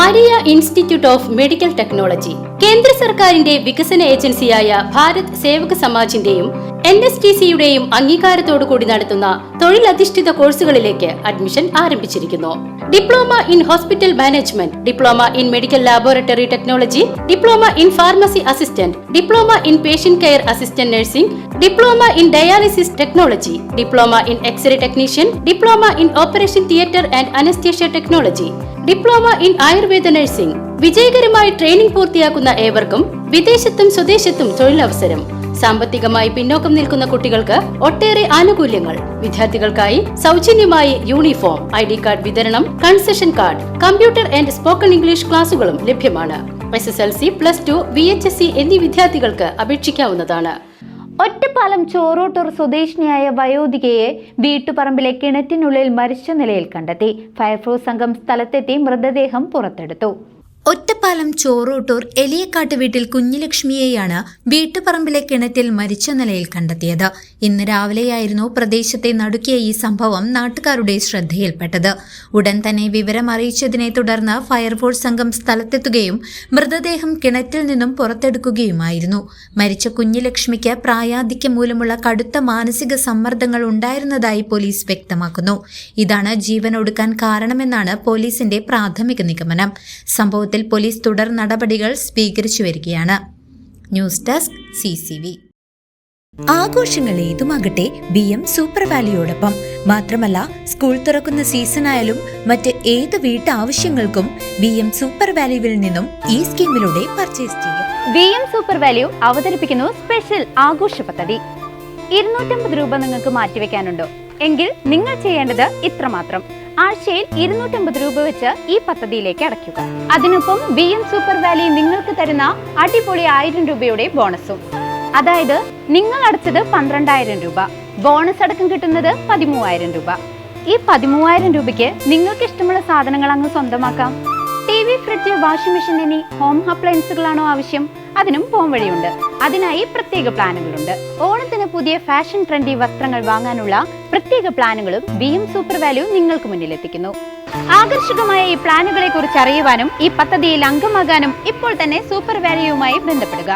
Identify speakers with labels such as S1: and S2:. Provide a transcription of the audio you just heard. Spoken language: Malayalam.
S1: Maria institute of medical technology കേന്ദ്ര സർക്കാരിന്റെ വികസന ഏജൻസിയായ ഭാരത് സേവക് സമാജിന്റെയും NSTCയുടെയും അംഗീകാരത്തോടുകൂടി നടത്തുന്ന തൊഴിലധിഷ്ഠിത കോഴ്സുകളിലേക്ക് അഡ്മിഷൻ ആരംഭിച്ചിരിക്കുന്നു. Diploma in hospital management, diploma in medical laboratory technology, diploma in pharmacy assistant, diploma in patient care assistant nursing, diploma in dialysis technology, diploma in X ray technician, diploma in operation theatre and anaesthesia technology, diploma in Ayurveda nursing. വിജയകരമായി ട്രെയിനിംഗ് പൂർത്തിയാക്കുന്ന ഏവർക്കും വിദേശത്തും സ്വദേശത്തും തൊഴിലവസരം. സാമ്പത്തികമായി പിന്നോക്കം നിൽക്കുന്ന കുട്ടികൾക്ക് ഒട്ടേറെ ആനുകൂല്യങ്ങൾ. വിദ്യാർത്ഥികൾക്കായി സൗജന്യമായി യൂണിഫോം, ID കാർഡ് വിതരണം, concession card, computer and spoken English ക്ലാസുകളും ലഭ്യമാണ്. SSLC, +2, VHSC എന്നീ വിദ്യാർത്ഥികൾക്ക് അപേക്ഷിക്കാവുന്നതാണ്.
S2: ഒറ്റപ്പാലം ചോറോട്ടൂർ സ്വദേശിനിയായ വയോധികയെ വീട്ടുപറമ്പിലെ കിണറ്റിനുള്ളിൽ മരിച്ച നിലയിൽ കണ്ടെത്തി. ഫയർഫോഴ്സ് സംഘം സ്ഥലത്തെത്തി മൃതദേഹം പുറത്തെടുത്തു.
S3: ഒറ്റപ്പാലം ചോറോട്ടൂർ എലിയക്കാട്ട് വീട്ടിൽ കുഞ്ഞിലക്ഷ്മിയെയാണ് വീട്ടുപറമ്പിലെ കിണറ്റിൽ മരിച്ച നിലയിൽ കണ്ടെത്തിയത്. ഇന്ന് രാവിലെയായിരുന്നു പ്രദേശത്തെ നടുക്കിയ ഈ സംഭവം നാട്ടുകാരുടെ ശ്രദ്ധയിൽപ്പെട്ടത്. ഉടൻ തന്നെ വിവരം അറിയിച്ചതിനെ തുടർന്ന് ഫയർഫോഴ്സ് സംഘം സ്ഥലത്തെത്തുകയും മൃതദേഹം കിണറ്റിൽ നിന്നും പുറത്തെടുക്കുകയുമായിരുന്നു. മരിച്ച കുഞ്ഞിലക്ഷ്മിക്ക് പ്രായാധിക്യം മൂലമുള്ള കടുത്ത മാനസിക സമ്മർദ്ദങ്ങൾ ഉണ്ടായിരുന്നതായി പോലീസ് വ്യക്തമാക്കുന്നു. ഇതാണ് ജീവനൊടുക്കാൻ കാരണമെന്നാണ് പോലീസിന്റെ പ്രാഥമിക നിഗമനം. സംഭവത്തിൽ പോലീസ് തുടർ നടപടികൾ സ്വീകരിച്ചു വരികയാണ്. News desk CCV. ആഘോഷങ്ങൾ ഏതുമാകട്ടെ BM സൂപ്പർ വാല്യുയോടൊപ്പം. മാത്രമല്ല, സ്കൂൾ തുറക്കുന്ന സീസണായാലും മറ്റ് ഏത് വീട്ടാവശ്യങ്ങൾക്കും BM സൂപ്പർ വാല്യുവിൽ നിന്നും ഈ സ്കീമിലൂടെ പർച്ചേസ് ചെയ്യാം.
S2: BM സൂപ്പർ വാല്യൂ അവതരിപ്പിക്കുന്നു സ്പെഷ്യൽ ആഘോഷ പദ്ധതി. 250 രൂപ നിങ്ങൾക്ക് മാറ്റിവെക്കാനുണ്ടോ? എങ്കിൽ നിങ്ങൾ ചെയ്യേണ്ടത് ഇത്രമാത്രം. ആഴ്ചയിൽ 250 രൂപ വെച്ച് ഈ പദ്ധതിയിലേക്ക് അടയ്ക്കുക. അതിനൊപ്പം BM സൂപ്പർ വാല്യൂ നിങ്ങൾക്ക് തരുന്ന അടിപൊളി 1000 രൂപയുടെ ബോണസും. അതായത് നിങ്ങൾ അടച്ചത് 12000 രൂപ, ബോണസ് അടക്കം കിട്ടുന്നത് 13000 രൂപ. ഈ 13000 രൂപയ്ക്ക് നിങ്ങൾക്ക് ഇഷ്ടമുള്ള സാധനങ്ങൾ അങ്ങ് സ്വന്തമാക്കാം. TV, ഫ്രിഡ്ജ്, വാഷിംഗ് മെഷീൻ എന്നീ ഹോം അപ്ലയൻസുകളാണോ ആവശ്യം? അതിനും പോം വഴിയുണ്ട്. അതിനായി പ്രത്യേക പ്ലാനുകളുണ്ട്. ഓണത്തിന് പുതിയ ഫാഷൻ ട്രെൻഡി വസ്ത്രങ്ങൾ വാങ്ങാനുള്ള പ്രത്യേക പ്ലാനുകളും BM സൂപ്പർ വാല്യൂ നിങ്ങൾക്ക് മുന്നിലെത്തിക്കുന്നു. ആകർഷകമായ ഈ പ്ലാനുകളെ കുറിച്ച് അറിയുവാനും ഈ പദ്ധതിയിൽ അംഗമാകാനും ഇപ്പോൾ തന്നെ സൂപ്പർ വാല്യൂവുമായി ബന്ധപ്പെടുക.